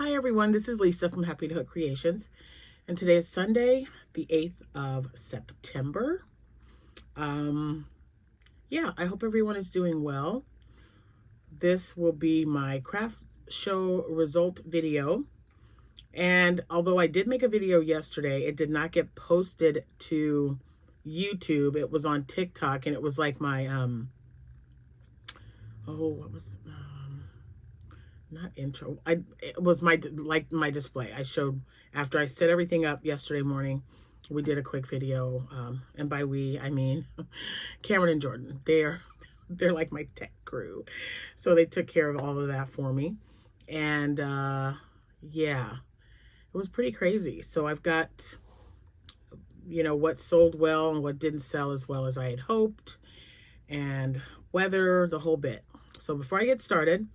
Hi everyone, this is Lisa from Happytohook Creations, and today is Sunday, the 8th of September. Yeah, I hope everyone is doing well. This will be my craft show result video, and although I did make a video yesterday, it did not get posted to YouTube. It was on TikTok, and it was like my, not intro. It was my display. I showed after I set everything up yesterday morning. We did a quick video, and by we I mean Cameron and Jordan. They're like my tech crew, so they took care of all of that for me, and yeah, it was pretty crazy. So I've got, you know, what sold well and what didn't sell as well as I had hoped, and weather, the whole bit. So before I get started,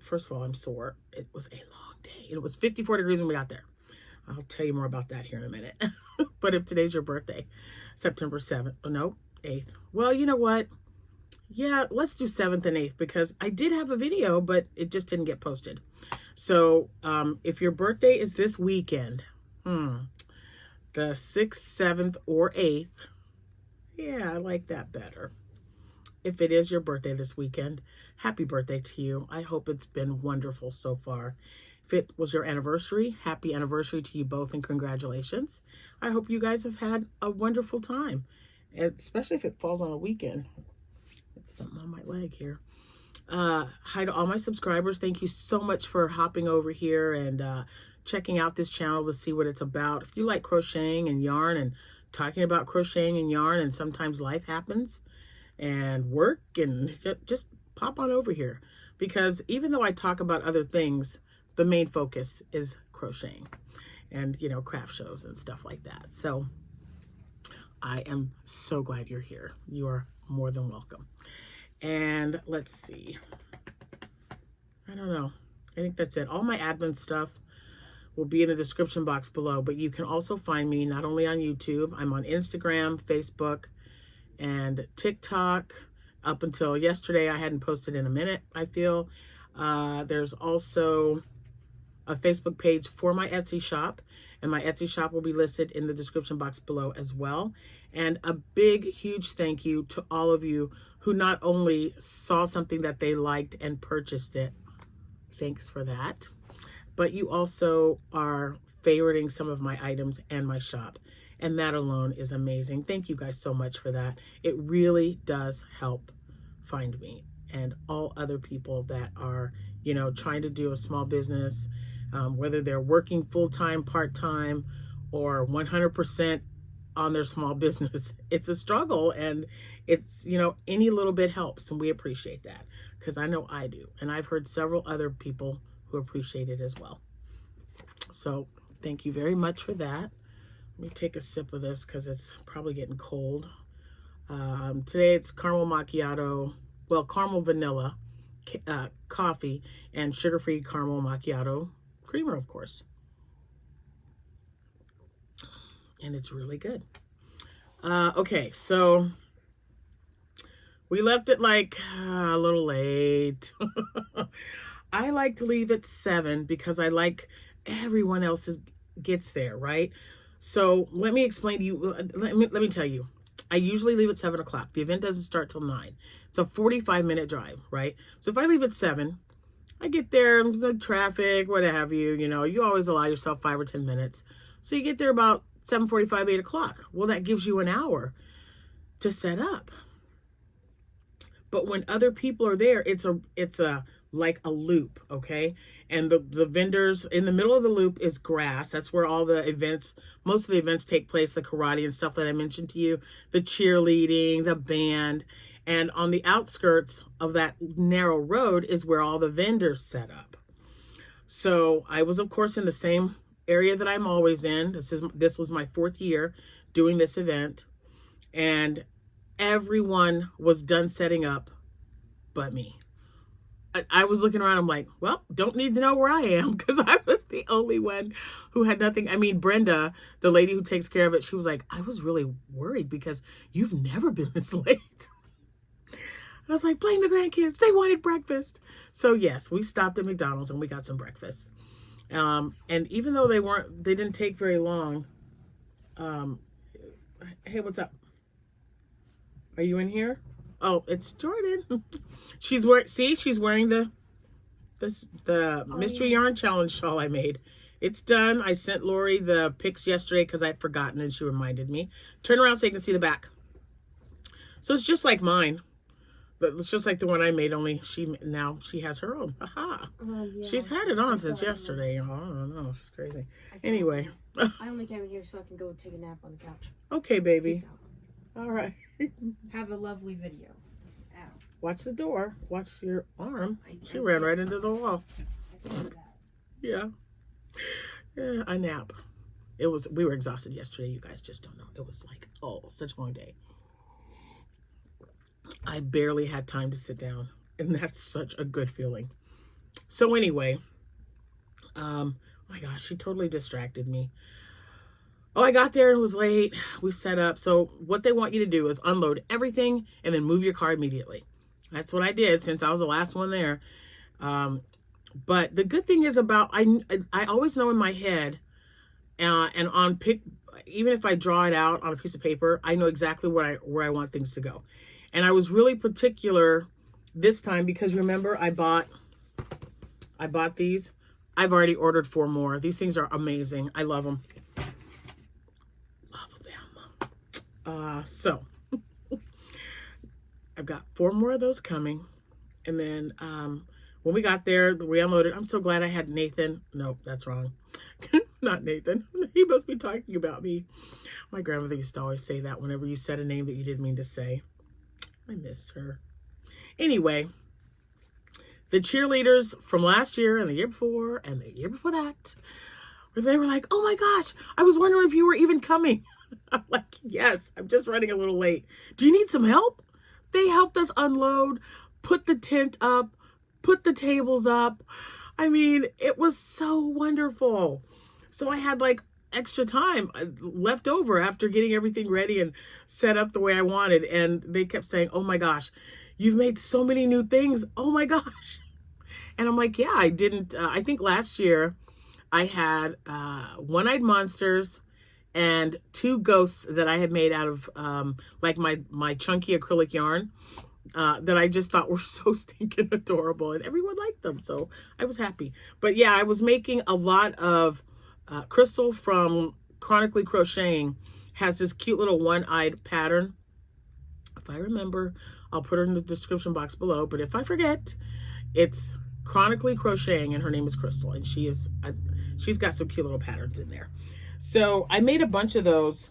first of all, I'm sore. It was a long day. It was 54 degrees when we got there. I'll tell you more about that here in a minute. But if today's your birthday, September 7th, no, 8th. Well, you know what? Yeah, let's do 7th and 8th because I did have a video, but it just didn't get posted. So if your birthday is this weekend, the 6th, 7th, or 8th, yeah, I like that better. If it is your birthday this weekend, happy birthday to you. I hope it's been wonderful so far. If it was your anniversary, happy anniversary to you both and congratulations. I hope you guys have had a wonderful time, especially if it falls on a weekend. It's something on my leg here. Hi to all my subscribers. Thank you so much for hopping over here and checking out this channel to see what it's about. If you like crocheting and yarn and talking about crocheting and yarn, and sometimes life happens and work, and just pop on over here, because even though I talk about other things, the main focus is crocheting and, you know, craft shows and stuff like that. So I am so glad you're here. You are more than welcome. And let's see, I don't know, I think that's it. All my admin stuff will be in the description box below, but you can also find me not only on YouTube, I'm on Instagram, Facebook, and TikTok. Up until yesterday, I hadn't posted in a minute, I feel. There's also a Facebook page for my Etsy shop, and my Etsy shop will be listed in the description box below as well. And a big, huge thank you to all of you who not only saw something that they liked and purchased it, thanks for that, but you also are favoriting some of my items and my shop. And that alone is amazing. Thank you guys so much for that. It really does help find me and all other people that are, you know, trying to do a small business, whether they're working full-time, part-time, or 100% on their small business. It's a struggle, and it's, you know, any little bit helps, and we appreciate that, because I know I do. And I've heard several other people who appreciate it as well. So thank you very much for that. Let me take a sip of this because it's probably getting cold. Today it's caramel macchiato, well, caramel vanilla coffee and sugar-free caramel macchiato creamer, of course. And it's really good. Okay, so we left it like a little late. I like to leave at 7 because I like everyone else's gets there, right? So let me explain to you, let me tell you, I usually leave at 7 o'clock. The event doesn't start till 9. It's a 45-minute drive, right? So if I leave at 7, I get there, the traffic, what have you, you know, you always allow yourself 5 or 10 minutes. So you get there about 7:45, 8 o'clock. Well, that gives you an hour to set up. But when other people are there, it's like a loop, okay? And the vendors in the middle of the loop is grass. That's where all the events, most of the events take place, the karate and stuff that I mentioned to you, the cheerleading, the band. And on the outskirts of that narrow road is where all the vendors set up. So I was, of course, in the same area that I'm always in. This was my 4th year doing this event, and everyone was done setting up but me. I was looking around, I'm like, well, don't need to know where I am, because I was the only one who had nothing. I mean, Brenda, the lady who takes care of it, she was like, I was really worried because you've never been this late. I was like, blame the grandkids. They wanted breakfast. So yes, we stopped at McDonald's and we got some breakfast. And even though they didn't take very long. Hey, what's up? Are you in here? Oh, it's Jordan. She's wearing the mystery yarn challenge shawl I made. It's done. I sent Lori the pics yesterday because I'd forgotten and she reminded me. Turn around so you can see the back. So it's just like mine. But it's just like the one I made, only now she has her own. Aha. Yeah, she's had it on since yesterday. Oh, I don't know. She's crazy. Anyway. I only came in here so I can go take a nap on the couch. Okay, baby. All right. Have a lovely video. Ow. Watch the door. Watch your arm. She ran right into the wall. Yeah. Yeah, I nap. We were exhausted yesterday. You guys just don't know. It was like, such a long day. I barely had time to sit down, and that's such a good feeling. So anyway, oh my gosh, she totally distracted me. Oh, I got there and it was late. We set up. So what they want you to do is unload everything and then move your car immediately. That's what I did since I was the last one there. But the good thing is I always know in my head, and even if I draw it out on a piece of paper, I know exactly where I want things to go. And I was really particular this time because remember I bought these. I've already ordered 4 more. These things are amazing. I love them. Love them. So I've got 4 more of those coming. And then when we got there, we unloaded. I'm so glad I had Nathan. Nope, that's wrong. Not Nathan. He must be talking about me. My grandmother used to always say that whenever you said a name that you didn't mean to say. I missed her. Anyway, the cheerleaders from last year and the year before and the year before that, they were like, oh my gosh, I was wondering if you were even coming. I'm like, yes, I'm just running a little late. Do you need some help? They helped us unload, put the tent up, put the tables up. I mean, it was so wonderful. So I had like extra time left over after getting everything ready and set up the way I wanted. And they kept saying, oh my gosh, you've made so many new things. Oh my gosh. And I'm like, yeah, I didn't. I think last year I had one-eyed monsters and 2 ghosts that I had made out of like my chunky acrylic yarn that I just thought were so stinking adorable. And everyone liked them. So I was happy. But yeah, I was making a lot of Crystal from Chronically Crocheting has this cute little one-eyed pattern. If I remember, I'll put her in the description box below. But if I forget, it's Chronically Crocheting, and her name is Crystal. And she's got some cute little patterns in there. So I made a bunch of those.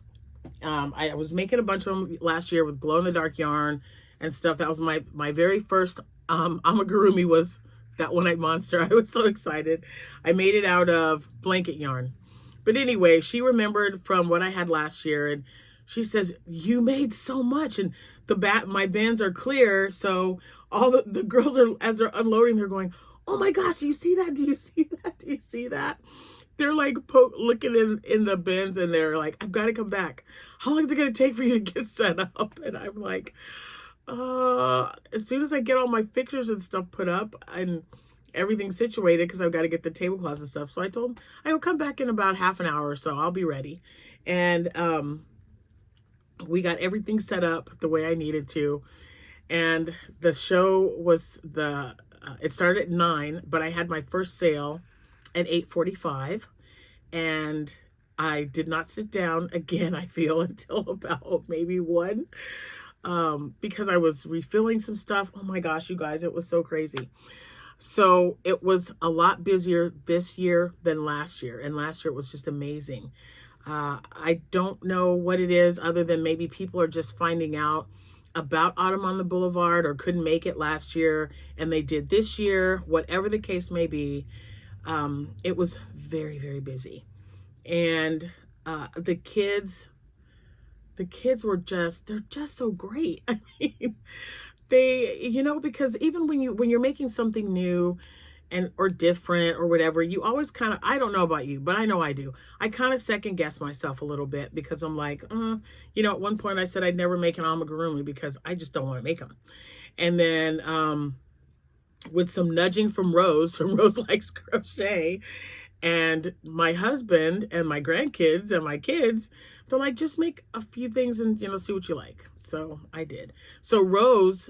I was making a bunch of them last year with glow-in-the-dark yarn and stuff. That was my very first amigurumi was that one-eyed monster. I was so excited. I made it out of blanket yarn. But anyway, she remembered from what I had last year, and she says, you made so much, and my bins are clear, so all the girls are, as they're unloading, they're going, oh my gosh, do you see that? Do you see that? Do you see that? They're like looking in the bins, and they're like, I've got to come back. How long is it going to take for you to get set up? And I'm like, as soon as I get all my fixtures and stuff put up and everything situated, because I've got to get the tablecloths and stuff. So I told him I will come back in about half an hour or so. I'll be ready. And we got everything set up the way I needed to. And the show was it started at 9, but I had my first sale at 8:45. And I did not sit down again, I feel, until about maybe 1. Because I was refilling some stuff. Oh my gosh, you guys, it was so crazy. So it was a lot busier this year than last year. And last year it was just amazing. I don't know what it is other than maybe people are just finding out about Autumn on the Boulevard or couldn't make it last year and they did this year, whatever the case may be. It was very, very busy. And the kids were they're just so great. I mean, because even when you're making something new or different or whatever, you always kind of, I don't know about you, but I know I do. I kind of second guess myself a little bit because I'm like, at one point I said I'd never make an amigurumi because I just don't want to make them. And then with some nudging from Rose Likes Crochet, and my husband and my grandkids and my kids, they're like, just make a few things and, see what you like. So I did. So Rose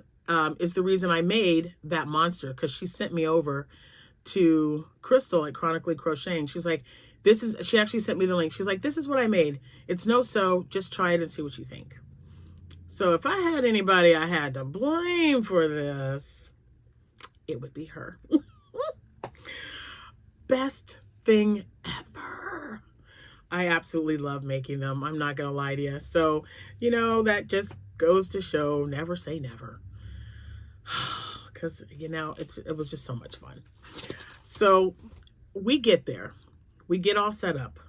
is the reason I made that monster, because she sent me over to Crystal at Chronically Crocheting. She's like, she actually sent me the link. She's like, this is what I made. It's no-sew. Just try it and see what you think. So if I had anybody I had to blame for this, it would be her. Best thing ever. I absolutely love making them. I'm not going to lie to you. So, that just goes to show, never say never. Because, it was just so much fun. So we get there. We get all set up.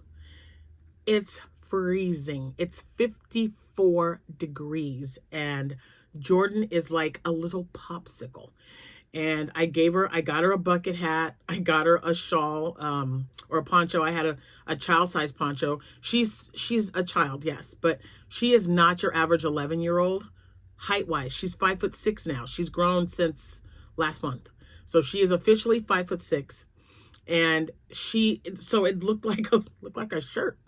It's freezing. It's 54 degrees. And Jordan is like a little popsicle. And I got her a bucket hat. I got her a shawl, or a poncho. I had a child-sized poncho. She's a child, yes, but she is not your average 11-year-old height-wise. She's 5'6" now. She's grown since last month. So she is officially 5'6", and so it looked like a shirt,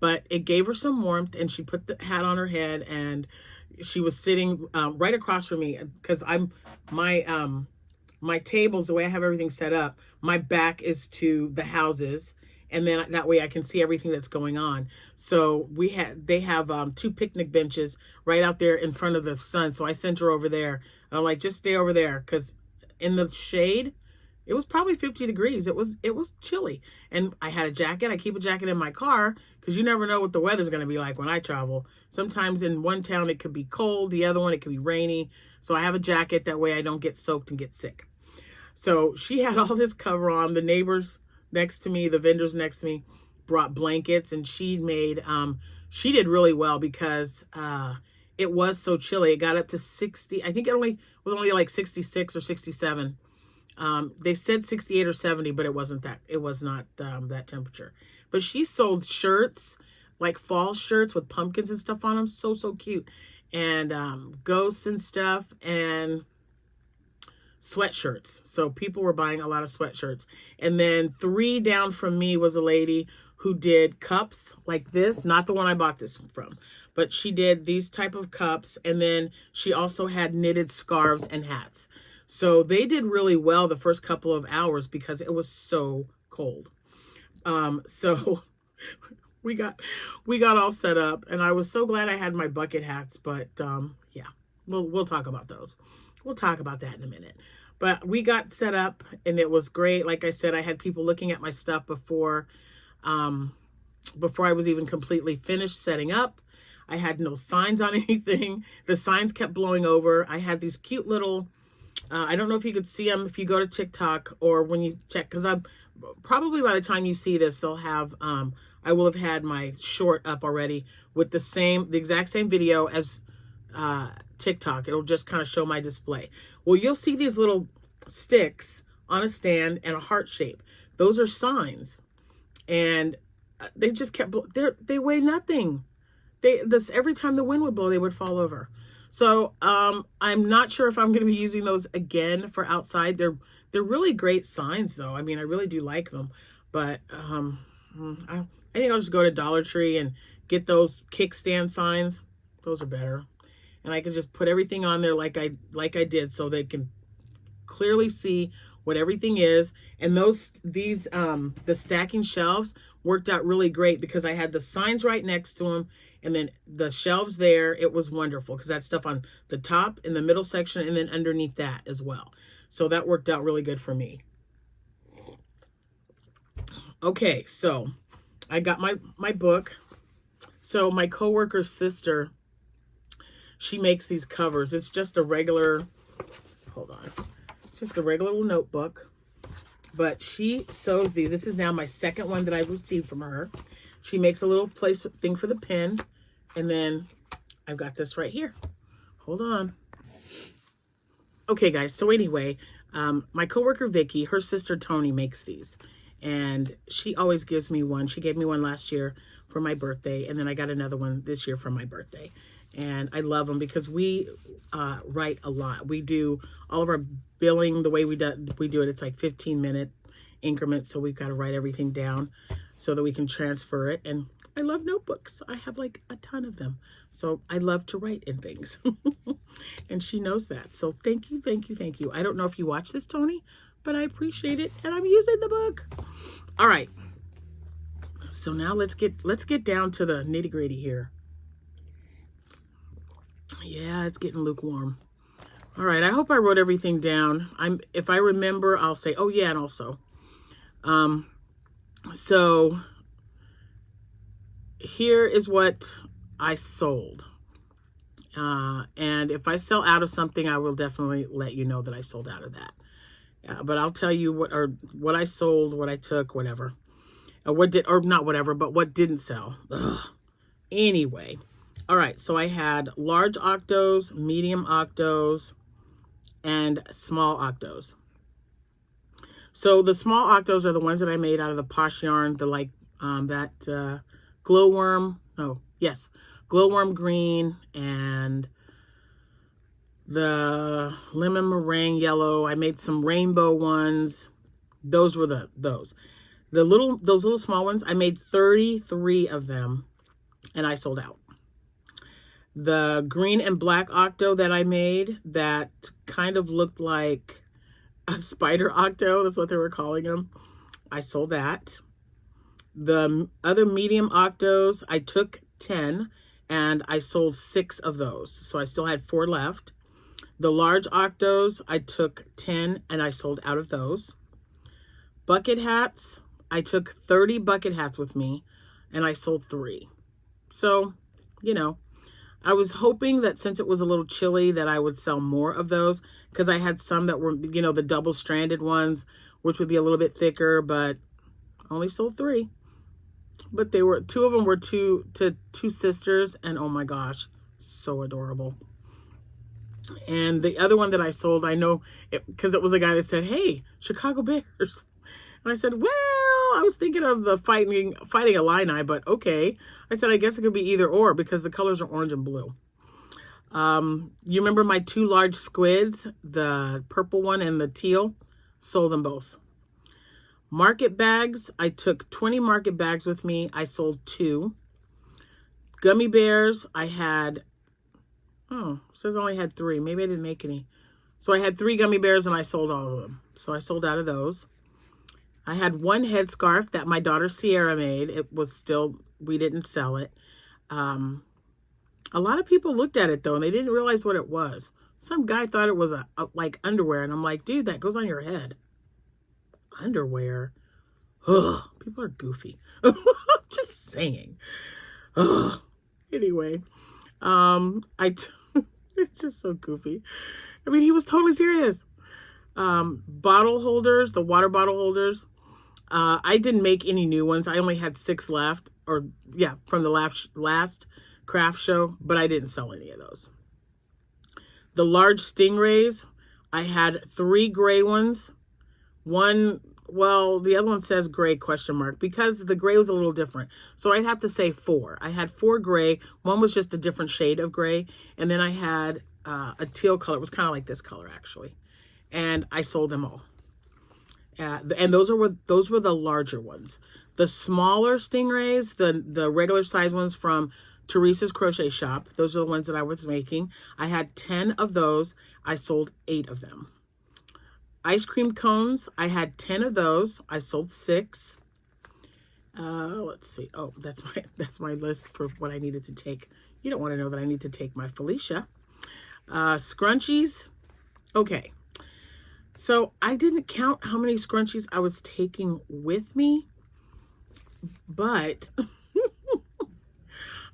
but it gave her some warmth, and she put the hat on her head, and she was sitting right across from me, because my tables, the way I have everything set up, my back is to the houses, and then that way I can see everything that's going on. So they have 2 picnic benches right out there in front of the sun. So I sent her over there, and I'm like, just stay over there, because in the shade, it was probably 50 degrees. It was chilly, and I had a jacket. I keep a jacket in my car, because you never know what the weather's going to be like when I travel. Sometimes in one town it could be cold, the other one it could be rainy. So I have a jacket, that way I don't get soaked and get sick. So she had all this cover on. The neighbors next to me, the vendors next to me, brought blankets, and she did really well, because it was so chilly. It got up to 60. I think it was only like 66 or 67. They said 68 or 70, but it wasn't that. It was not that temperature. But she sold shirts, like fall shirts with pumpkins and stuff on them. So cute. And ghosts and stuff, and sweatshirts. So people were buying a lot of sweatshirts. And then 3 down from me was a lady who did cups like this, not the one I bought this from, but she did these type of cups. And then she also had knitted scarves and hats. So they did really well the first couple of hours, because it was so cold. So we got all set up, and I was so glad I had my bucket hats, but yeah, we'll talk about those. We'll talk about that in a minute. But we got set up, and it was great. Like I said, I had people looking at my stuff before I was even completely finished setting up. I had no signs on anything. The signs kept blowing over. I had these cute little, I don't know if you could see them if you go to TikTok, or when you check, because I'm probably, by the time you see this, they'll have, I will have had my short up already with the exact same video as TikTok. It'll just kind of show my display. Well, you'll see these little sticks on a stand and a heart shape. Those are signs, and they just kept, they weigh nothing. Every time the wind would blow, they would fall over. So I'm not sure if I'm going to be using those again for outside. They're really great signs, though. I mean, I really do like them, but I think I'll just go to Dollar Tree and get those kickstand signs. Those are better. And I can just put everything on there like I did, so they can clearly see what everything is. And the stacking shelves worked out really great, because I had the signs right next to them, and then the shelves there. It was wonderful, because that stuff on the top, in the middle section, and then underneath that as well. So that worked out really good for me. Okay, so I got my book. So my coworker's sister, she makes these covers. It's just a regular, hold on. It's just a regular little notebook, but she sews these. This is now my second one that I've received from her. She makes a little place thing for the pen, and then I've got this right here. Hold on. Okay, guys. So anyway, my coworker Vicky, her sister Tony makes these, and she always gives me one. She gave me one last year for my birthday, and then I got another one this year for my birthday. And I love them because we write a lot. We do all of our billing the way we do it. It's like 15-minute increments. So we've got to write everything down so that we can transfer it. And I love notebooks. I have like a ton of them. So I love to write in things. And she knows that. So thank you, thank you, thank you. I don't know if you watch this, Tony, but I appreciate it. And I'm using the book. All right. So now let's get down to the nitty-gritty here. Yeah, it's getting lukewarm. All right, I hope I wrote everything down. If I remember, I'll say, oh yeah, and also. So here is what I sold. And if I sell out of something, I will definitely let you know that I sold out of that. But I'll tell you what I sold, what I took, whatever. Not whatever, but what didn't sell. Ugh. Anyway. All right, so I had large octos, medium octos, and small octos. So the small octos are the ones that I made out of the Posh yarn, the glowworm green and the lemon meringue yellow. I made some rainbow ones. Those were those. Those little small ones, I made 33 of them, and I sold out. The green and black octo that I made that kind of looked like a spider octo, that's what they were calling them, I sold that. The other medium octos, I took 10 and I sold 6 of those. So I still had 4 left. The large octos, I took 10 and I sold out of those. Bucket hats, I took 30 bucket hats with me and I sold 3. So, you know, I was hoping that since it was a little chilly that I would sell more of those, because I had some that were, you know, the double-stranded ones, which would be a little bit thicker, but I only sold 3. But they were, 2 of them were two sisters, and oh my gosh, so adorable. And the other one that I sold, I know, because it was a guy that said, hey, Chicago Bears. And I said, well, I was thinking of the fighting Illini, but okay. I said, I guess it could be either or because the colors are orange and blue. You remember my 2 large squids, the purple one and the teal? Sold them both. Market bags, I took 20 market bags with me. I sold 2. Gummy bears, I had, it says I only had 3. Maybe I didn't make any. So I had 3 gummy bears and I sold all of them. So I sold out of those. I had 1 headscarf that my daughter Sierra made. It was still, we didn't sell it. A lot of people looked at it though, and they didn't realize what it was. Some guy thought it was like underwear, and I'm like, dude, that goes on your head. Underwear? Ugh, people are goofy. I'm just saying. Ugh. Anyway, it's just so goofy. I mean, he was totally serious. Bottle holders, the water bottle holders. I didn't make any new ones. I only had 6 left, from the last craft show, but I didn't sell any of those. The large Stingrays, I had 3 gray ones. One, well, the other one says gray ? Because the gray was a little different. So I'd have to say 4. I had 4 gray. One was just a different shade of gray. And then I had a teal color. It was kind of like this color, actually. And I sold them all. And those were the larger ones. The smaller Stingrays, the regular size ones from Teresa's Crochet Shop, those are the ones that I was making. I had 10 of those. I sold 8 of them. Ice cream cones, I had 10 of those. I sold 6. Let's see. Oh, that's my list for what I needed to take. You don't want to know that I need to take my Felicia. Scrunchies. Okay. So I didn't count how many scrunchies I was taking with me, but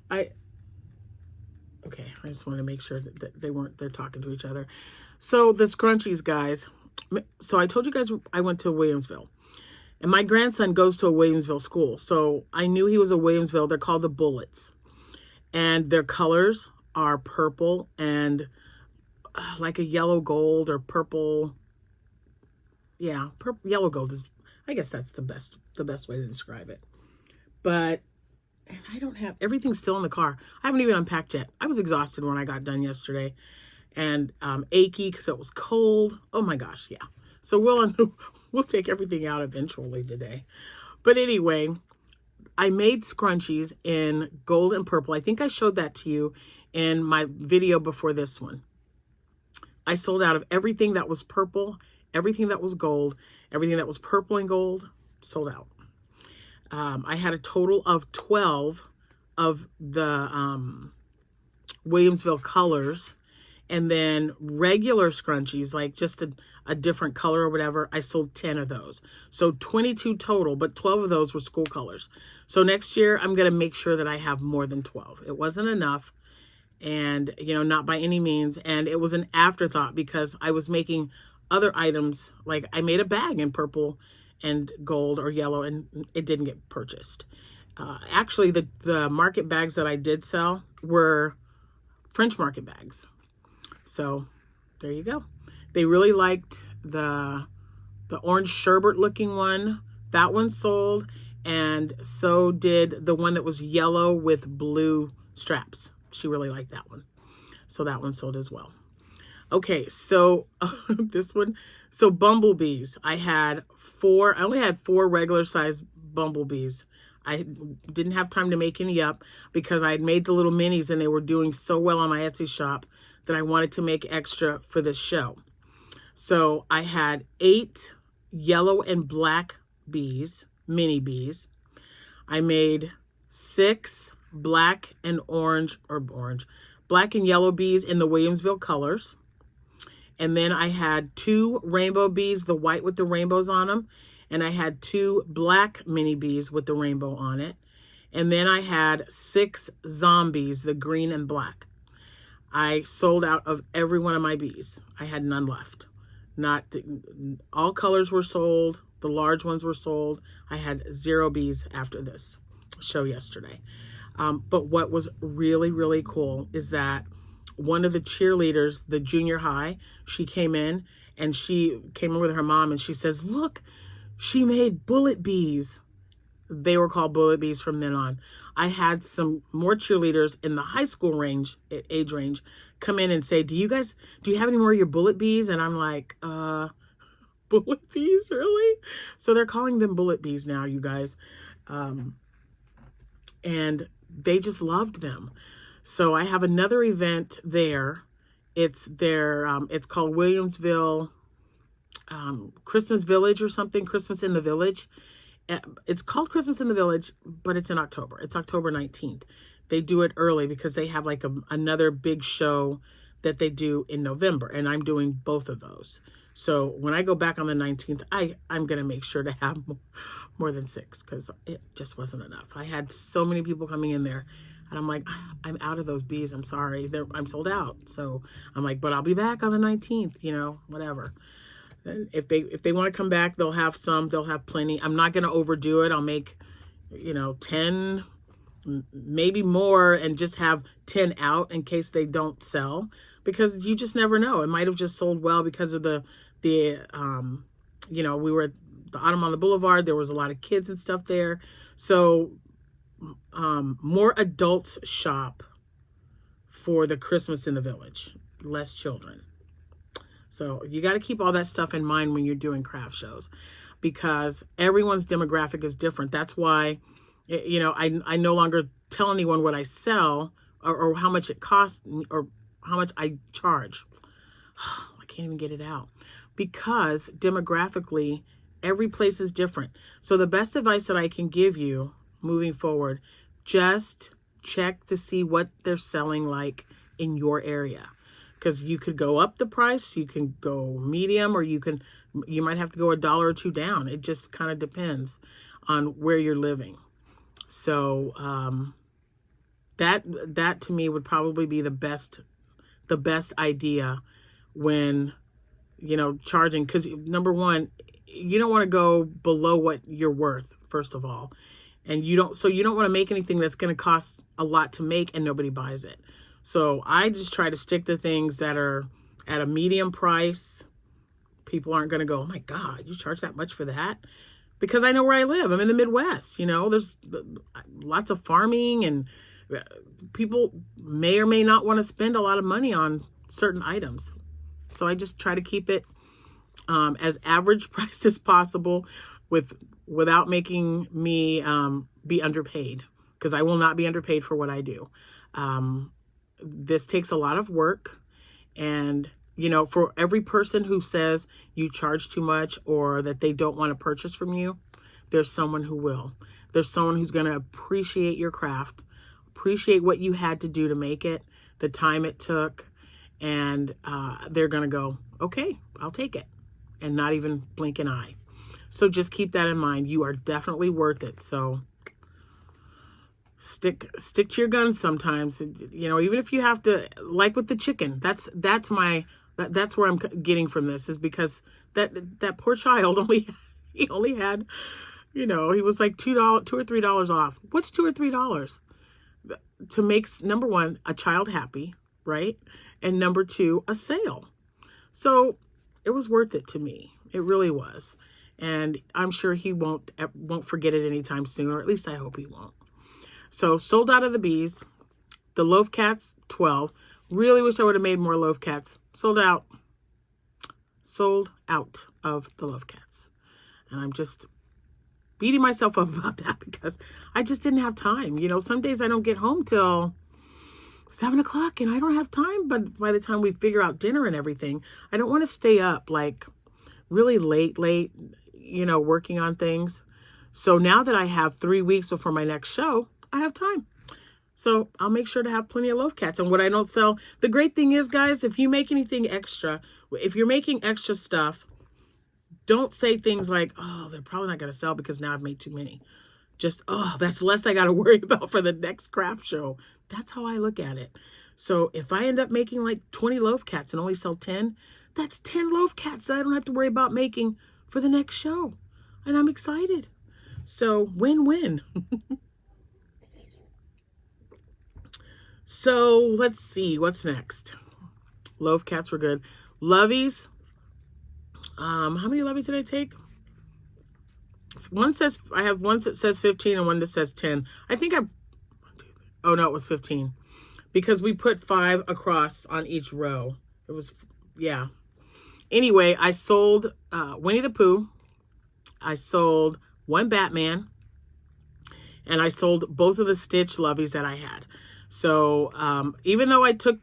I just want to make sure that they're talking to each other. So the scrunchies, guys. So I told you guys I went to Williamsville, and my grandson goes to a Williamsville school. So I knew he was a Williamsville. They're called the Bullets, and their colors are purple and like a yellow gold or purple. Yeah, yellow gold is, I guess that's the best way to describe it. But And I don't have, everything's still in the car. I haven't even unpacked yet. I was exhausted when I got done yesterday and achy because it was cold. Oh my gosh, yeah. So we'll take everything out eventually today. But anyway, I made scrunchies in gold and purple. I think I showed that to you in my video before this one. I sold out of everything that was purple, everything that was gold, everything that was purple and gold, sold out. I had a total of 12 of the Williamsville colors, and then regular scrunchies, like just a different color or whatever, I sold 10 of those. So 22 total, but 12 of those were school colors. So next year, I'm going to make sure that I have more than 12. It wasn't enough, and, you know, not by any means. And it was an afterthought because I was making other items. Like I made a bag in purple and gold or yellow, and it didn't get purchased. Actually, the market bags that I did sell were French market bags. So there you go. They really liked the orange sherbet looking one. That one sold, and so did the one that was yellow with blue straps. She really liked that one. So that one sold as well. Okay, so this one, so bumblebees. I only had 4 regular size bumblebees. I didn't have time to make any up because I had made the little minis and they were doing so well on my Etsy shop that I wanted to make extra for this show. So I had 8 yellow and black bees, mini bees. I made 6 black and black and yellow bees in the Williamsville colors. And then I had 2 rainbow bees, the white with the rainbows on them. And I had 2 black mini bees with the rainbow on it. And then I had 6 zombies, the green and black. I sold out of every one of my bees. I had none left. All colors were sold. The large ones were sold. I had 0 bees after this show yesterday. But what was really, really cool is that one of the cheerleaders, the junior high, she came in with her mom, and she says, look, she made bullet bees. They were called bullet bees from then on. I had some more cheerleaders in the high school age range come in and say, do you have any more of your bullet bees? And I'm like, bullet bees, really? So they're calling them bullet bees now, you guys. And they just loved them. So I have another event there. It's called Williamsville Christmas Village or something, Christmas in the Village. It's called Christmas in the Village, but it's in October. It's October 19th. They do it early because they have like another big show that they do in November, and I'm doing both of those. So when I go back on the 19th, I'm going to make sure to have more than 6 because it just wasn't enough. I had so many people coming in there. And I'm like, I'm out of those bees. I'm sorry. I'm sold out. So I'm like, but I'll be back on the 19th, you know, whatever. And if they want to come back, they'll have some. They'll have plenty. I'm not going to overdo it. I'll make, 10, maybe more, and just have 10 out in case they don't sell. Because you just never know. It might have just sold well because of we were at the Autumn on the Boulevard. There was a lot of kids and stuff there. So more adults shop for the Christmas in the Village, less children. So you got to keep all that stuff in mind when you're doing craft shows, because everyone's demographic is different. That's why, I no longer tell anyone what I sell or how much it costs or how much I charge. I can't even get it out because demographically, every place is different. So the best advice that I can give you moving forward, just check to see what they're selling like in your area. Because you could go up the price, you can go medium, or you might have to go $1 or $2 down. It just kind of depends on where you're living. So that to me would probably be the best idea when charging, because number one, you don't want to go below what you're worth, first of all. And you don't want to make anything that's going to cost a lot to make and nobody buys it. So I just try to stick to things that are at a medium price. People aren't going to go, oh my God, you charge that much for that? because I know where I live. I'm in the Midwest, you know, there's lots of farming, and people may or may not want to spend a lot of money on certain items. So I just try to keep it as average priced as possible without making me be underpaid, because I will not be underpaid for what I do. This takes a lot of work, and you know, for every person who says you charge too much or that they don't want to purchase from you, there's someone who will. There's someone who's going to appreciate your craft, appreciate what you had to do to make it, the time it took, and they're going to go, okay, I'll take it, and not even blink an eye. So just keep that in mind. You are definitely worth it. So stick to your guns sometimes. You know, even if you have to, like with the chicken, that's where I'm getting from this, is because that poor child only had, you know, he was like $2 or $3 off. What's $2 or $3 to make, number one, a child happy, right? And number two, a sale. So it was worth it to me. It really was. And I'm sure he won't forget it anytime soon, or at least I hope he won't. So sold out of the bees. The loaf cats, 12. Really wish I would have made more loaf cats. Sold out of the loaf cats. And I'm just beating myself up about that because I just didn't have time. You know, some days I don't get home till 7 o'clock and I don't have time. But by the time we figure out dinner and everything, I don't want to stay up like really late, you know, working on things. So now that I have 3 weeks before my next show, I have time. So I'll make sure to have plenty of loaf cats. And what I don't sell, the great thing is, guys, if you make anything extra, if you're making extra stuff, don't say things like, oh, they're probably not going to sell because now I've made too many. Just, oh, that's less I got to worry about for the next craft show. That's how I look at it. So if I end up making like 20 loaf cats and only sell 10, that's 10 loaf cats that I don't have to worry about making for the next show. And I'm excited. So win-win. So let's see, what's next? Loaf cats were good. Loveys. How many loveys did I take? I have one that says 15 and one that says 10. I think oh no, it was 15. Because we put 5 across on each row. It was, yeah. Anyway, I sold Winnie the Pooh. I sold one Batman. And I sold both of the Stitch loveys that I had. So even though I took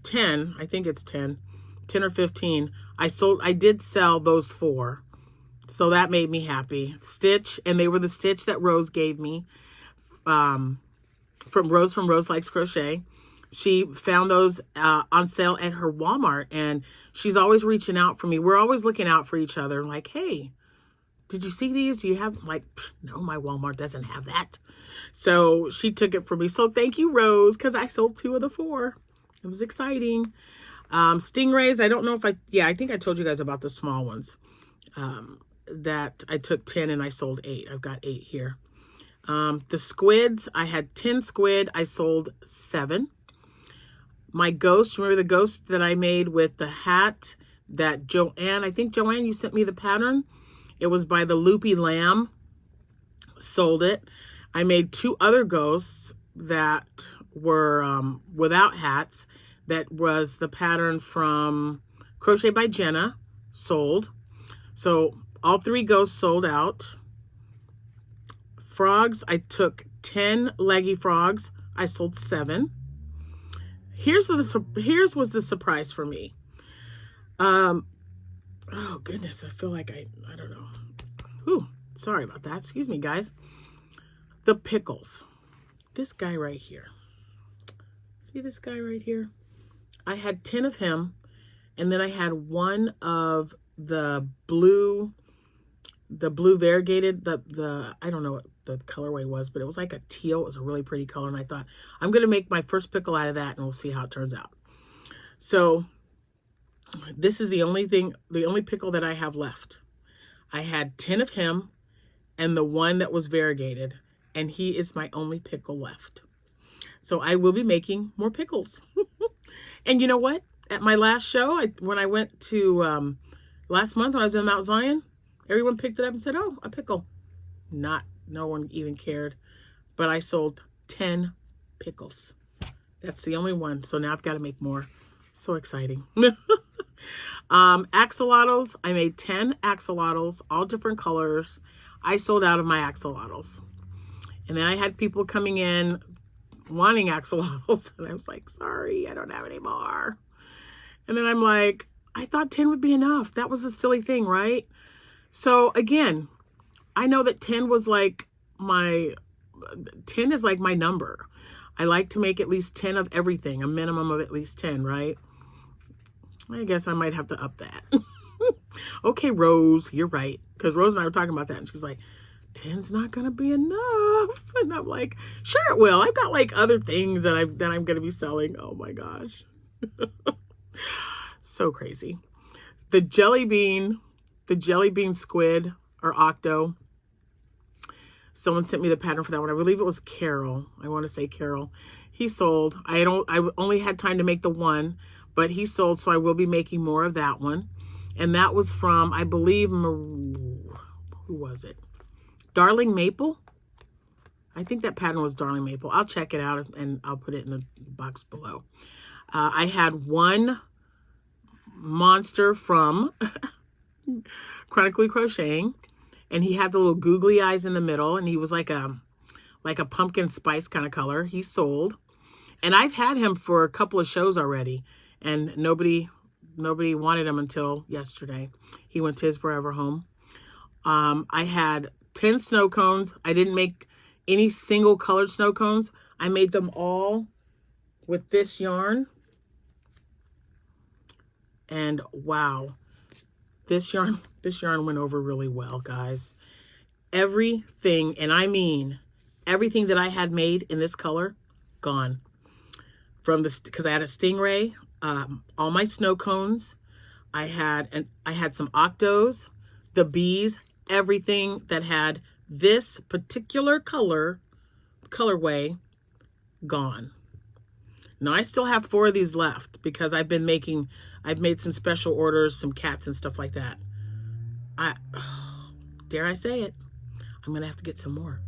10, I think it's 10 or 15, I did sell those 4. So that made me happy. Stitch, and they were the Stitch that Rose gave me from Rose Likes Crochet. She found those on sale at her Walmart, and she's always reaching out for me. We're always looking out for each other. Like, hey, did you see these? Do you have, like, no, my Walmart doesn't have that. So she took it for me. So thank you, Rose, because I sold 2 of the 4. It was exciting. Stingrays, I don't know if I think I told you guys about the small ones. That I took 10 and I sold 8. I've got 8 here. The squids, I had 10 squid. I sold 7. My ghost, remember the ghost that I made with the hat that Joanne, I think Joanne, you sent me the pattern. It was by the Loopy Lamb. Sold it. I made 2 other ghosts that were without hats. That was the pattern from Crochet by Jenna. Sold. So all 3 ghosts sold out. Frogs, I took 10 leggy frogs. I sold 7. Here's was the surprise for me. Oh goodness, I feel like I don't know. Whew, sorry about that. Excuse me, guys. The pickles. This guy right here. See this guy right here? I had 10 of him, and then I had 1 of the blue variegated, I don't know what the colorway was, but it was like a teal. It was a really pretty color, and I thought, I'm going to make my first pickle out of that, and we'll see how it turns out. So this is the only pickle that I have left. I had 10 of him and the 1 that was variegated, and he is my only pickle left. So I will be making more pickles. And you know what? At my last show, when I went to last month when I was in Mount Zion, Everyone picked it up and said, oh, a pickle. No one even cared. But I sold 10 pickles. That's the only one. So now I've got to make more. So exciting. Axolotls. I made 10 axolotls, all different colors. I sold out of my axolotls. And then I had people coming in wanting axolotls. And I was like, sorry, I don't have any more. And then I'm like, I thought 10 would be enough. That was a silly thing, right? So again, I know that 10 was like 10 is like my number. I like to make at least 10 of everything, a minimum of at least 10, right? I guess I might have to up that. Okay, Rose, you're right. Because Rose and I were talking about that, and she was like, 10's not going to be enough. And I'm like, sure it will. I've got like other things that I'm going to be selling. Oh my gosh. So crazy. The jelly bean squid or octo. Someone sent me the pattern for that one. I believe it was Carol. I want to say Carol. He sold. I only had time to make the one, but he sold, so I will be making more of that one. And that was from, I believe, who was it? Darling Maple? I think that pattern was Darling Maple. I'll check it out and I'll put it in the box below. I had one monster from Chronically Crocheting, and he had the little googly eyes in the middle, and he was like a pumpkin spice kind of color. He sold. And I've had him for a couple of shows already, and nobody wanted him until yesterday. He went to his forever home. I had 10 snow cones. I didn't make any single colored snow cones. I made them all with this yarn. And wow, this yarn went over really well, guys. Everything, and I mean everything that I had made in this color, gone. From this, because I had a Stingray, all my snow cones. I had some octos, the bees, everything that had this particular colorway, gone. Now I still have 4 of these left because I've made some special orders, some cats and stuff like that. Dare I say it, I'm gonna have to get some more.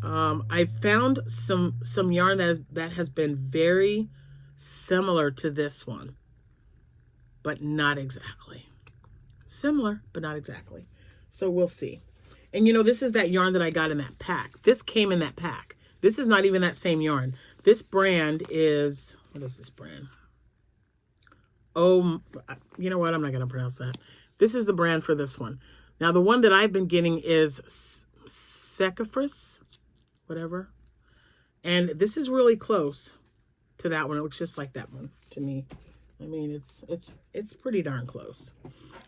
I found some yarn that has been very similar to this one, but not exactly. Similar, but not exactly. So we'll see. And you know, this is that yarn that I got in that pack. This came in that pack. This is not even that same yarn. This brand is, what is this brand? Oh, you know what? I'm not going to pronounce that. This is the brand for this one. Now, the one that I've been getting is Secaphris, whatever. And this is really close to that one. It looks just like that one to me. I mean, it's pretty darn close.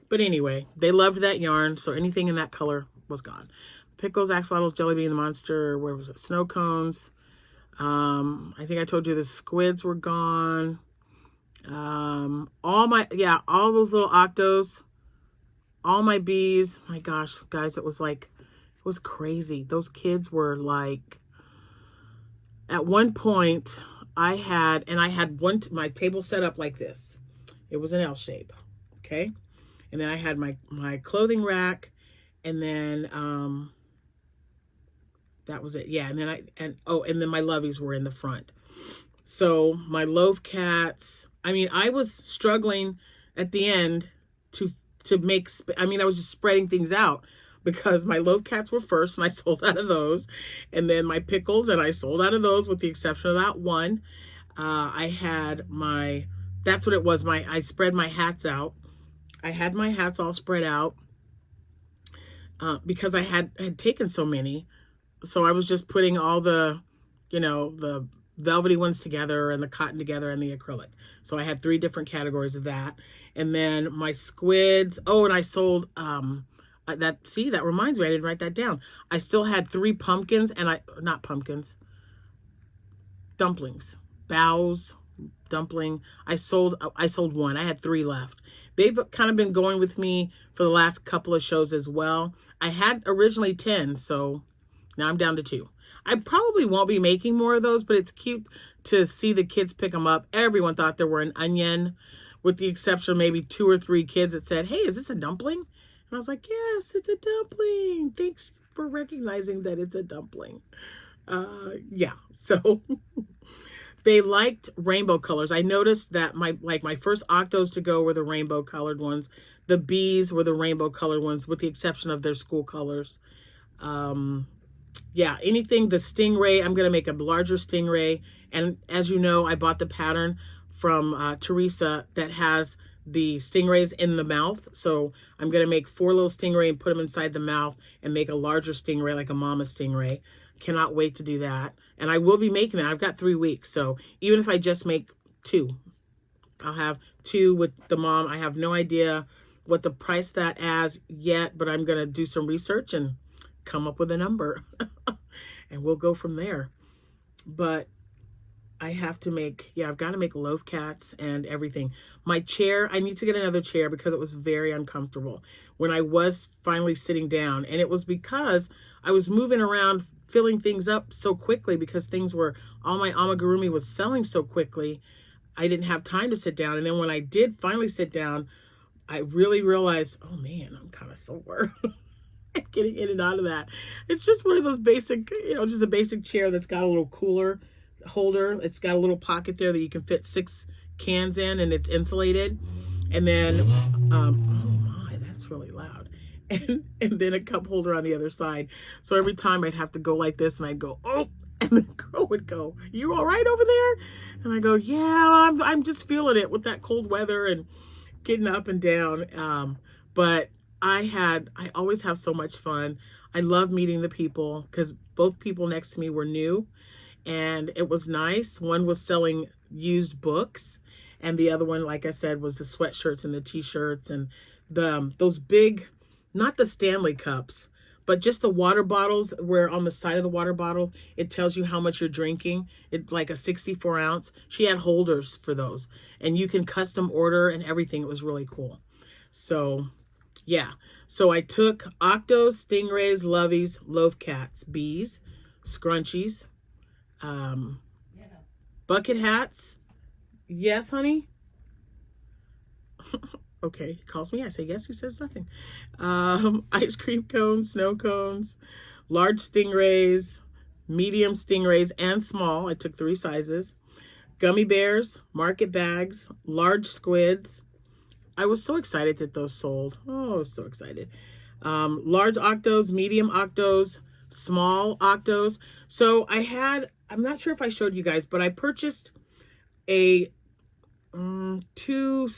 But anyway, they loved that yarn, so anything in that color was gone. Pickles, axolotls, jelly bean, the monster, where was it? Snow cones. I think I told you the squids were gone. All those little octos, all my bees. My gosh, guys, it was crazy. Those kids were like, at one point I had my table set up like this. It was an L shape. Okay. And then I had my clothing rack, and then, that was it. Yeah. And then and then my loveys were in the front. So my loaf cats, I mean, I was struggling at the end to make, I was just spreading things out because my loaf cats were first and I sold out of those. And then my pickles, and I sold out of those with the exception of that one. I had that's what it was. I spread my hats out. I had my hats all spread out because I had taken so many. So I was just putting all the velvety ones together and the cotton together and the acrylic. So I had 3 different categories of that. And then my squids. Oh, and I sold, that reminds me, I didn't write that down. I still had 3 pumpkins not pumpkins, dumplings, bows, dumpling. I sold 1. I had 3 left. They've kind of been going with me for the last couple of shows as well. I had originally 10, so now I'm down to 2. I probably won't be making more of those, but it's cute to see the kids pick them up. Everyone thought they were an onion, with the exception of maybe 2 or 3 kids that said, hey, is this a dumpling? I was like, yes, it's a dumpling. Thanks for recognizing that it's a dumpling. Yeah, so they liked rainbow colors. I noticed that my first octos to go were the rainbow colored ones. The bees were the rainbow colored ones, with the exception of their school colors. Yeah, anything, the Stingray, I'm going to make a larger Stingray. And as you know, I bought the pattern from Teresa that has the stingrays in the mouth. So I'm going to make 4 little Stingray and put them inside the mouth and make a larger Stingray, like a mama Stingray. Cannot wait to do that. And I will be making that. I've got 3 weeks. So even if I just make 2, I'll have 2 with the mom. I have no idea what to price that as yet, but I'm going to do some research and come up with a number and we'll go from there. But I have to make, I've got to make loaf cats and everything. My chair, I need to get another chair because it was very uncomfortable when I was finally sitting down. And it was because I was moving around, filling things up so quickly because things were, all my amigurumi was selling so quickly. I didn't have time to sit down. And then when I did finally sit down, I really realized, oh man, I'm kind of sore. Getting in and out of that. It's just one of those basic, just a basic chair that's got a little cooler holder. It's got a little pocket there that you can fit 6 cans in, and it's insulated. And then, oh my, that's really loud. And then a cup holder on the other side. So every time I'd have to go like this, and I'd go, oh, and the girl would go, you all right over there? And I go, yeah, I'm just feeling it with that cold weather and getting up and down. But I always have so much fun. I love meeting the people because both people next to me were new and it was nice. One was selling used books and the other one, like I said, was the sweatshirts and the t-shirts and those big, not the Stanley cups, but just the water bottles where on the side of the water bottle, it tells you how much you're drinking. It like a 64 ounce. She had holders for those and you can custom order and everything. It was really cool. So yeah, so I took octos, stingrays, loveys, loaf cats, bees, scrunchies, bucket hats. Yes, honey? Okay, he calls me. I say yes, he says nothing. Ice cream cones, snow cones, large stingrays, medium stingrays, and small. I took 3 sizes. Gummy bears, market bags, large squids. I was so excited that those sold. Oh, I was so excited. Large octos, medium octos, small octos. So I'm not sure if I showed you guys, but I purchased a 2,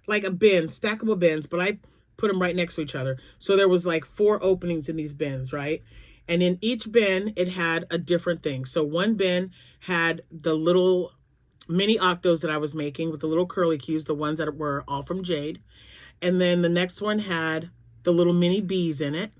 like a bin, stackable bins, but I put them right next to each other. So there was like 4 openings in these bins, right? And in each bin, it had a different thing. So one bin had the little mini octos that I was making with the little curly cues, the ones that were all from Jade. And then the next one had the little mini bees in it.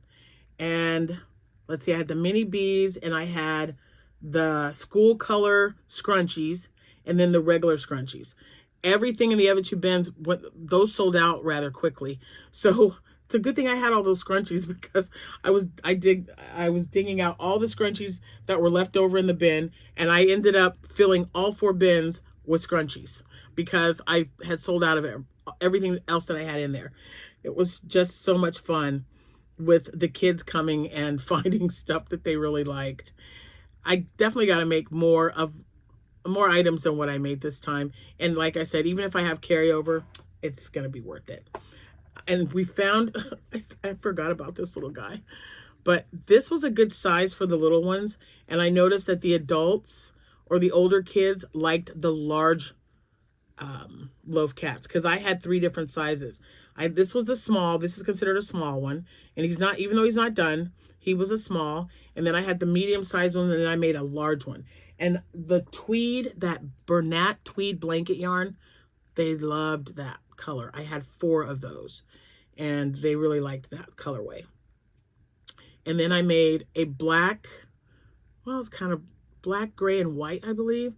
And let's see, I had the mini bees and I had the school color scrunchies and then the regular scrunchies. Everything in the other 2 bins, those sold out rather quickly. So it's a good thing I had all those scrunchies because I was digging out all the scrunchies that were left over in the bin, and I ended up filling all 4 bins with scrunchies because I had sold out of everything else that I had in there. It was just so much fun with the kids coming and finding stuff that they really liked. I definitely got to make more items than what I made this time. And like I said, even if I have carryover, it's going to be worth it. And we found, I forgot about this little guy, but this was a good size for the little ones. And I noticed that the adults or the older kids liked the large loaf cats because I had 3 different sizes. This was the small. This is considered a small one. And he's not, even though he's not done, he was a small. And then I had the medium sized one and then I made a large one. And the tweed, that Bernat tweed blanket yarn, they loved that color. I had 4 of those and they really liked that colorway. And then I made a black, well, it's kind of black, gray, and white, I believe.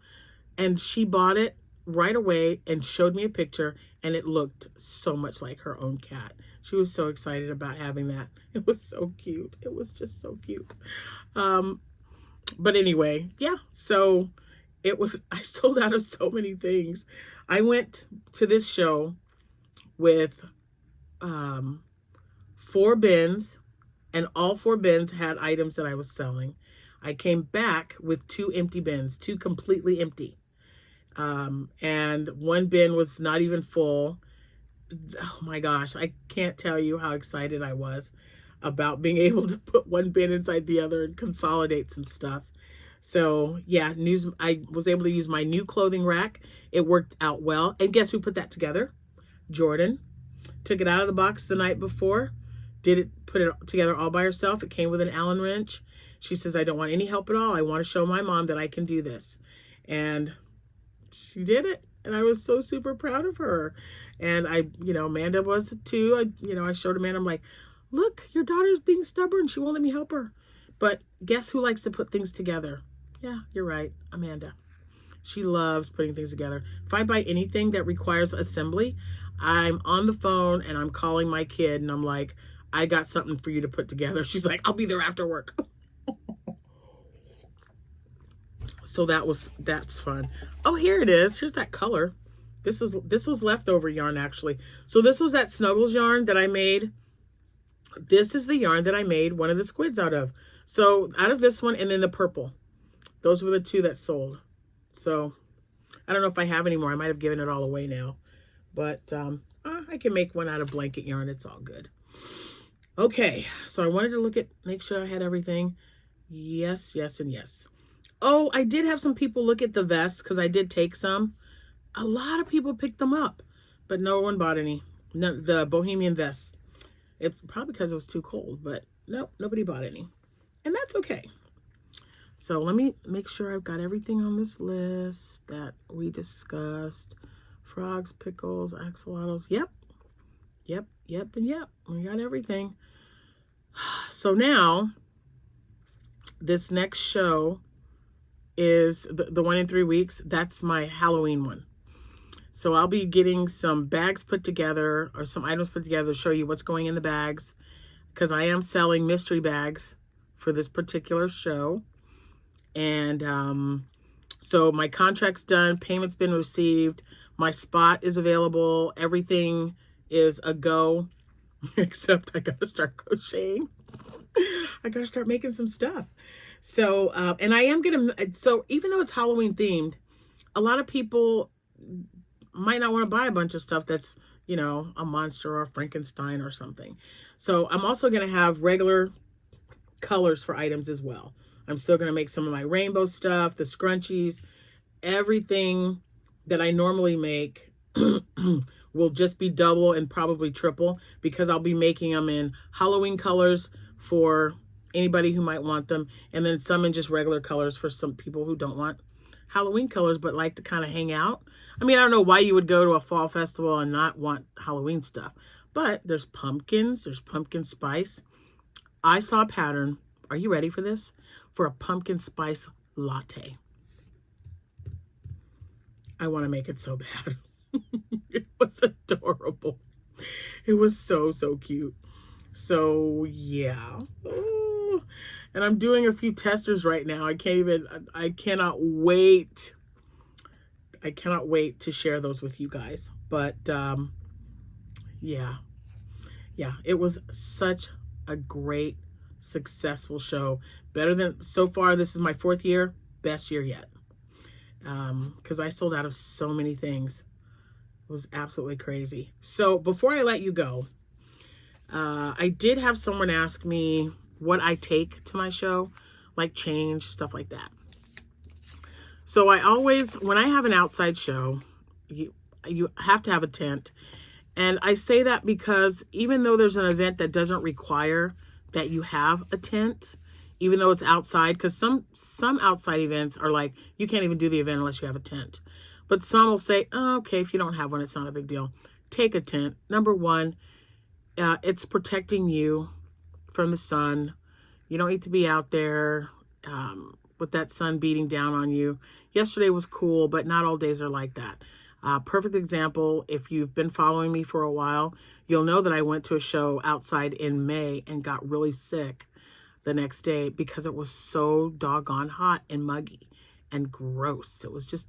And she bought it right away and showed me a picture and it looked so much like her own cat. She was so excited about having that. It was so cute. It was just so cute. But anyway, yeah, so I sold out of so many things. I went to this show with 4 bins, and all 4 bins had items that I was selling. I came back with 2 empty bins, 2 completely empty. And 1 bin was not even full. Oh my gosh, I can't tell you how excited I was about being able to put 1 bin inside the other and consolidate some stuff. So yeah, I was able to use my new clothing rack. It worked out well. And guess who put that together? Jordan. Took it out of the box the night before. Put it together all by herself. It came with an Allen wrench. She says, I don't want any help at all. I want to show my mom that I can do this. And she did it. And I was so super proud of her. And Amanda was too. I showed Amanda, I'm like, look, your daughter's being stubborn. She won't let me help her. But guess who likes to put things together? Yeah, you're right, Amanda. She loves putting things together. If I buy anything that requires assembly, I'm on the phone and I'm calling my kid and I'm like, I got something for you to put together. She's like, I'll be there after work. So that's fun. Oh, here it is. Here's that color. This was leftover yarn, actually. So this was that Snuggles yarn that I made. This is the yarn that I made one of the squids out of. So out of this one and then the purple. Those were the 2 that sold. So I don't know if I have any more. I might have given it all away now. But I can make one out of blanket yarn. It's all good. Okay, so I wanted to make sure I had everything. Yes, yes, and yes. Oh, I did have some people look at the vests because I did take some. A lot of people picked them up, but no one bought any. No, the Bohemian vests. It probably because it was too cold, but nope, nobody bought any. And that's okay. So let me make sure I've got everything on this list that we discussed. Frogs, pickles, axolotls. Yep. Yep, yep, and yep. We got everything. So now, this next show is the one in 3 weeks. That's my Halloween one. So I'll be getting some bags put together or some items put together to show you what's going in the bags, because I am selling mystery bags for this particular show. And so my contract's done. Payment's been received. My spot is available. Everything is a go, except I got to start crocheting. I got to start making some stuff. So, and I am going to, so even though it's Halloween themed, a lot of people might not want to buy a bunch of stuff that's, a monster or a Frankenstein or something. So I'm also going to have regular colors for items as well. I'm still going to make some of my rainbow stuff, the scrunchies, everything that I normally make will just be double and probably triple, because I'll be making them in Halloween colors for anybody who might want them, and then some in just regular colors for some people who don't want Halloween colors but like to kind of hang out. I mean, I don't know why you would go to a fall festival and not want Halloween stuff, but there's pumpkins, there's pumpkin spice. I saw a pattern. Are you ready for this? For a pumpkin spice latte. I want to make it so bad. It was adorable. It was so, so cute. So yeah. Oh. And I'm doing a few testers right now. I cannot wait. I cannot wait to share those with you guys. But yeah, it was such a great, successful show. Better than, so far, this is my 4th year, best year yet. Because I sold out of so many things. It was absolutely crazy. So before I let you go, I did have someone ask me what I take to my show, like change, stuff like that. So I always, when I have an outside show, you have to have a tent. And I say that because even though there's an event that doesn't require that you have a tent, even though it's outside, because some outside events are like, you can't even do the event unless you have a tent. But some will say, oh, okay, if you don't have one, it's not a big deal. Take a tent. Number one, it's protecting you from the sun. You don't need to be out there with that sun beating down on you. Yesterday was cool, but not all days are like that. Perfect example, if you've been following me for a while, you'll know that I went to a show outside in May and got really sick the next day because it was so doggone hot and muggy and gross. It was just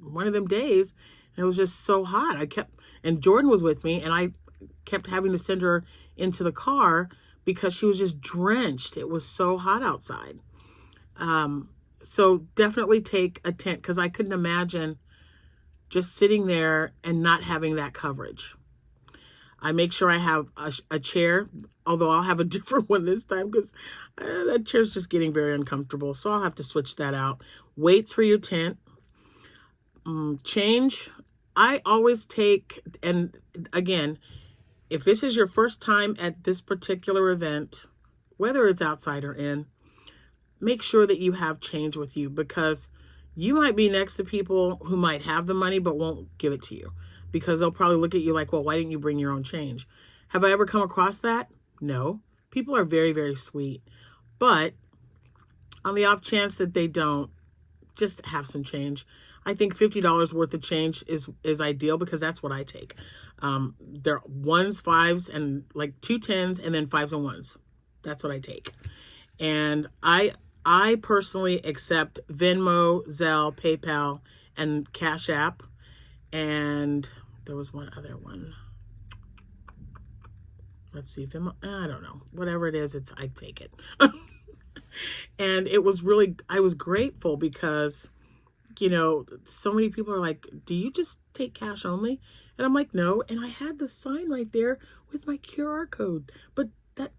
one of them days, and it was just so hot. And Jordan was with me, and I kept having to send her into the car because she was just drenched. It was so hot outside. So definitely take a tent, because I couldn't imagine just sitting there and not having that coverage. I make sure I have a chair, although I'll have a different one this time because that chair's just getting very uncomfortable. So I'll have to switch that out. Weights for your tent. Change. I always take, and again, if this is your first time at this particular event, whether it's outside or in, make sure that you have change with you, because you might be next to people who might have the money but won't give it to you, because they'll probably look at you like, well, why didn't you bring your own change? Have I ever come across that? No. People are very, very sweet. But on the off chance that they don't, just have some change. I think $50 worth of change is ideal, because that's what I take. They're ones, fives, and like 2 10s, and then 5s and 1s. That's what I take. And I personally accept Venmo, Zelle, PayPal, and Cash App. And there was one other one. Let's see, Venmo, I don't know. Whatever it is, I take it. And it was really, I was grateful because, you know, so many people are like, do you just take cash only? And I'm like, no. And I had the sign right there with my QR code, but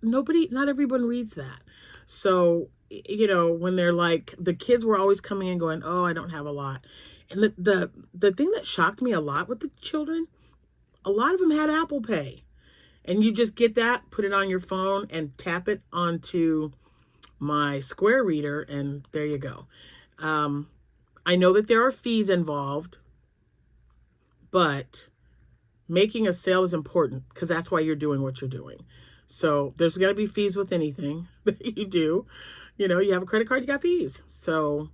not everyone reads that. So, you know, when they're like, the kids were always coming in going, oh, I don't have a lot. And the thing that shocked me a lot with the children, a lot of them had Apple Pay. And you just get that, put it on your phone, and tap it onto my Square reader, and there you go. I know that there are fees involved, but making a sale is important, because that's why you're doing what you're doing. So there's going to be fees with anything that you do. You know, you have a credit card, you got fees. So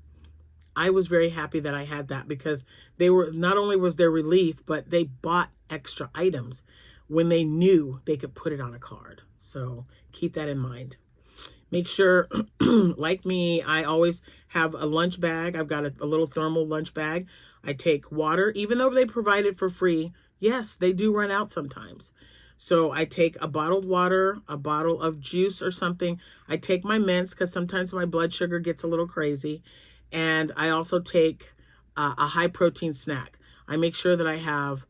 I was very happy that I had that, because they were, not only was there relief, but they bought extra items when they knew they could put it on a card. So keep that in mind. Make sure, like me, I always have a lunch bag. I've got a little thermal lunch bag. I take water, even though they provide it for free. Yes, they do run out sometimes. So I take a bottled water, a bottle of juice or something. I take my mints, because sometimes my blood sugar gets a little crazy. And I also take a high protein snack. I make sure that I have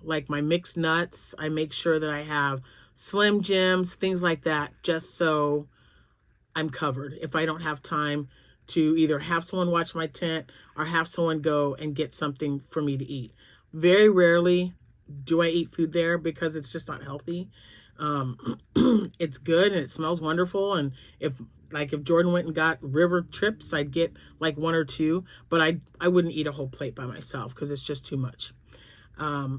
like my mixed nuts. I make sure that I have Slim Jims, things like that, just so I'm covered if I don't have time to either have someone watch my tent or have someone go and get something for me to eat. Very rarely do I eat food there, because it's just not healthy. It's good and it smells wonderful. And if Jordan went and got river trips, I'd get like 1 or 2, but I wouldn't eat a whole plate by myself, because it's just too much.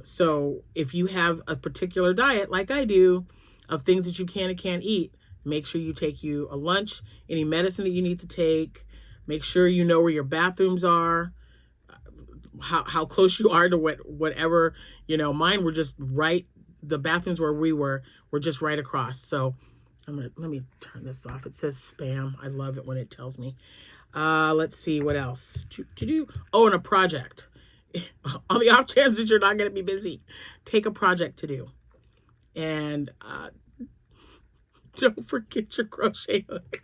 So if you have a particular diet like I do of things that you can and can't eat, make sure you take you a lunch, any medicine that you need to take. Make sure you know where your bathrooms are, how close you are to whatever, you know. Mine were just right. The bathrooms where we were just right across. So let me turn this off. It says spam. I love it when it tells me. Let's see what else to do. Oh, and a project. On the off chance that you're not going to be busy, take a project to do. And don't forget your crochet hook.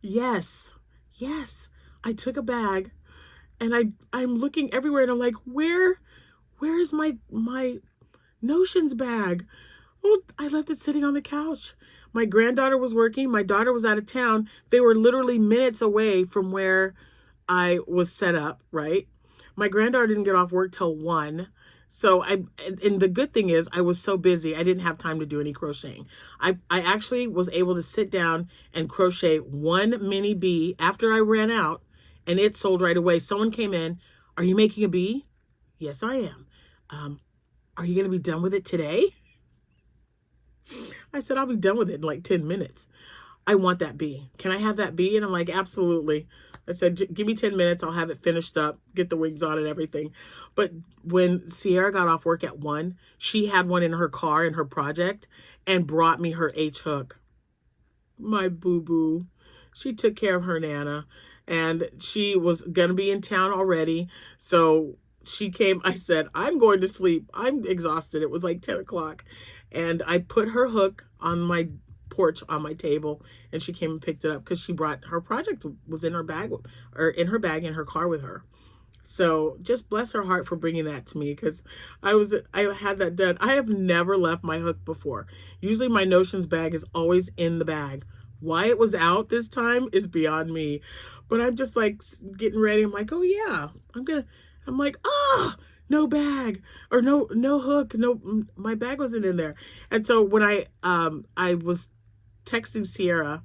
Yes. I took a bag, and I'm looking everywhere, and I'm like, where is my notions bag? Oh, I left it sitting on the couch. My granddaughter was working. My daughter was out of town. They were literally minutes away from where I was set up, right? My granddaughter didn't get off work till 1. So and the good thing is I was so busy, I didn't have time to do any crocheting. I actually was able to sit down and crochet 1 mini bee after I ran out, and it sold right away. Someone came in, are you making a bee? Yes, I am. Are you going to be done with it today? I said, I'll be done with it in like 10 minutes. I want that bee. Can I have that bee? And I'm like, absolutely. I said, give me 10 minutes. I'll have it finished up, get the wings on and everything. But when Sierra got off work at 1, she had one in her car in her project and brought me her H hook. My boo-boo. She took care of her Nana, and she was going to be in town already. So she came, I said, I'm going to sleep. I'm exhausted. It was like 10 o'clock. And I put her hook on my porch on my table, and she came and picked it up because she brought her project was in her bag, or in her bag in her car with her. So just bless her heart for bringing that to me, because I had that done. I have never left my hook before. Usually my notions bag is always in the bag. Why it was out this time is beyond me. But I'm just like getting ready. I'm like, oh yeah, I'm like, no bag, or no hook. No, my bag wasn't in there. And so when I was texting Sierra,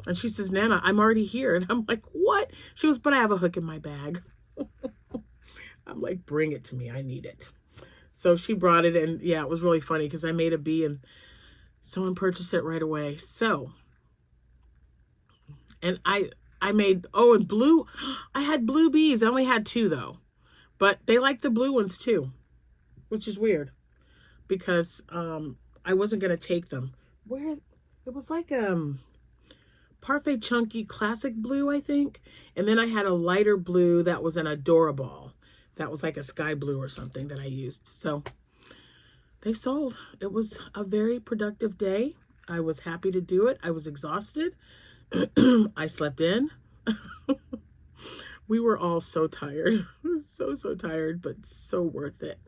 and she says, Nana, I'm already here. And I'm like, what? She goes, but I have a hook in my bag. I'm like, bring it to me. I need it. So she brought it, and yeah, it was really funny because I made a bee and someone purchased it right away. So, and I made, and blue, I had blue bees. I only had 2 though, but they like the blue ones too, which is weird because I wasn't going to take them. Where, it was like Parfait Chunky Classic Blue, I think. And then I had a lighter blue that was an Adorable. That was like a sky blue or something that I used. So they sold. It was a very productive day. I was happy to do it. I was exhausted. I slept in. We were all so tired. So tired, but so worth it.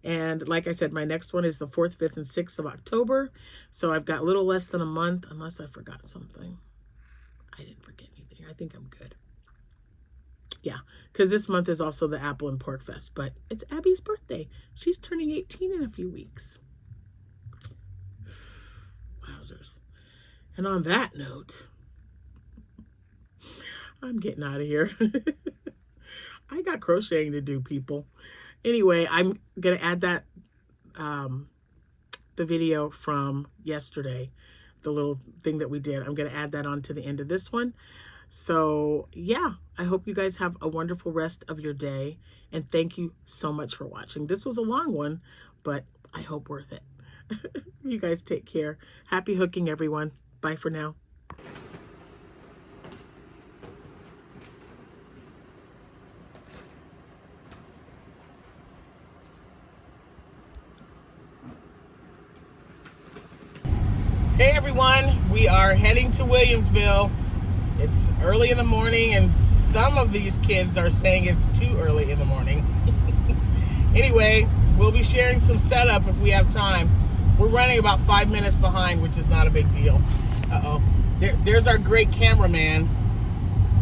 And like I said, my next one is the 4th, 5th, and 6th of October. So I've got a little less than a month, unless I forgot something. I didn't forget anything. I think I'm good. Yeah, because this month is also the Apple and Pork Fest, but it's Abby's birthday. She's turning 18 in a few weeks. Wowzers. And on that note, I'm getting out of here. I got crocheting to do, people. Anyway, I'm going to add that, the video from yesterday, the little thing that we did. I'm going to add that on to the end of this one. So yeah, I hope you guys have a wonderful rest of your day, and thank you so much for watching. This was a long one, but I hope worth it. You guys take care. Happy hooking, everyone. Bye for now. Hey everyone, we are heading to Williamsville. It's early in the morning, and some of these kids are saying it's too early in the morning. Anyway, we'll be sharing some setup if we have time. We're running about 5 minutes behind, which is not a big deal. Uh-oh. There's our great cameraman.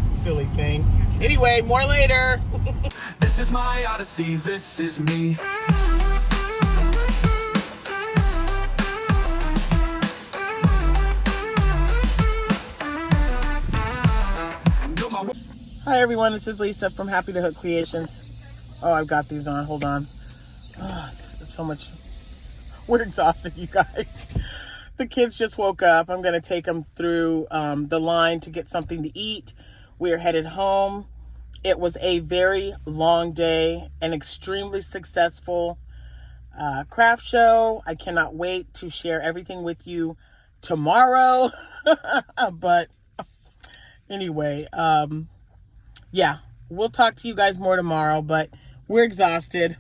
Silly thing. Anyway, more later. This is my odyssey, this is me. Hi everyone, this is Lisa from Happytohook Creations. Oh, I've got these on. Hold on. Oh, it's so much. We're exhausted, you guys. The kids just woke up. I'm going to take them through the line to get something to eat. We are headed home. It was a very long day, an extremely successful craft show. I cannot wait to share everything with you tomorrow. But anyway, yeah, we'll talk to you guys more tomorrow, but we're exhausted.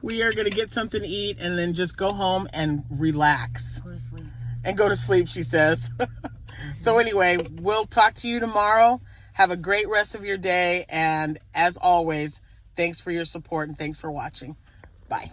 We are going to get something to eat and then just go home and relax. Go to sleep. And go to sleep, she says. So anyway, we'll talk to you tomorrow. Have a great rest of your day. And as always, thanks for your support and thanks for watching. Bye.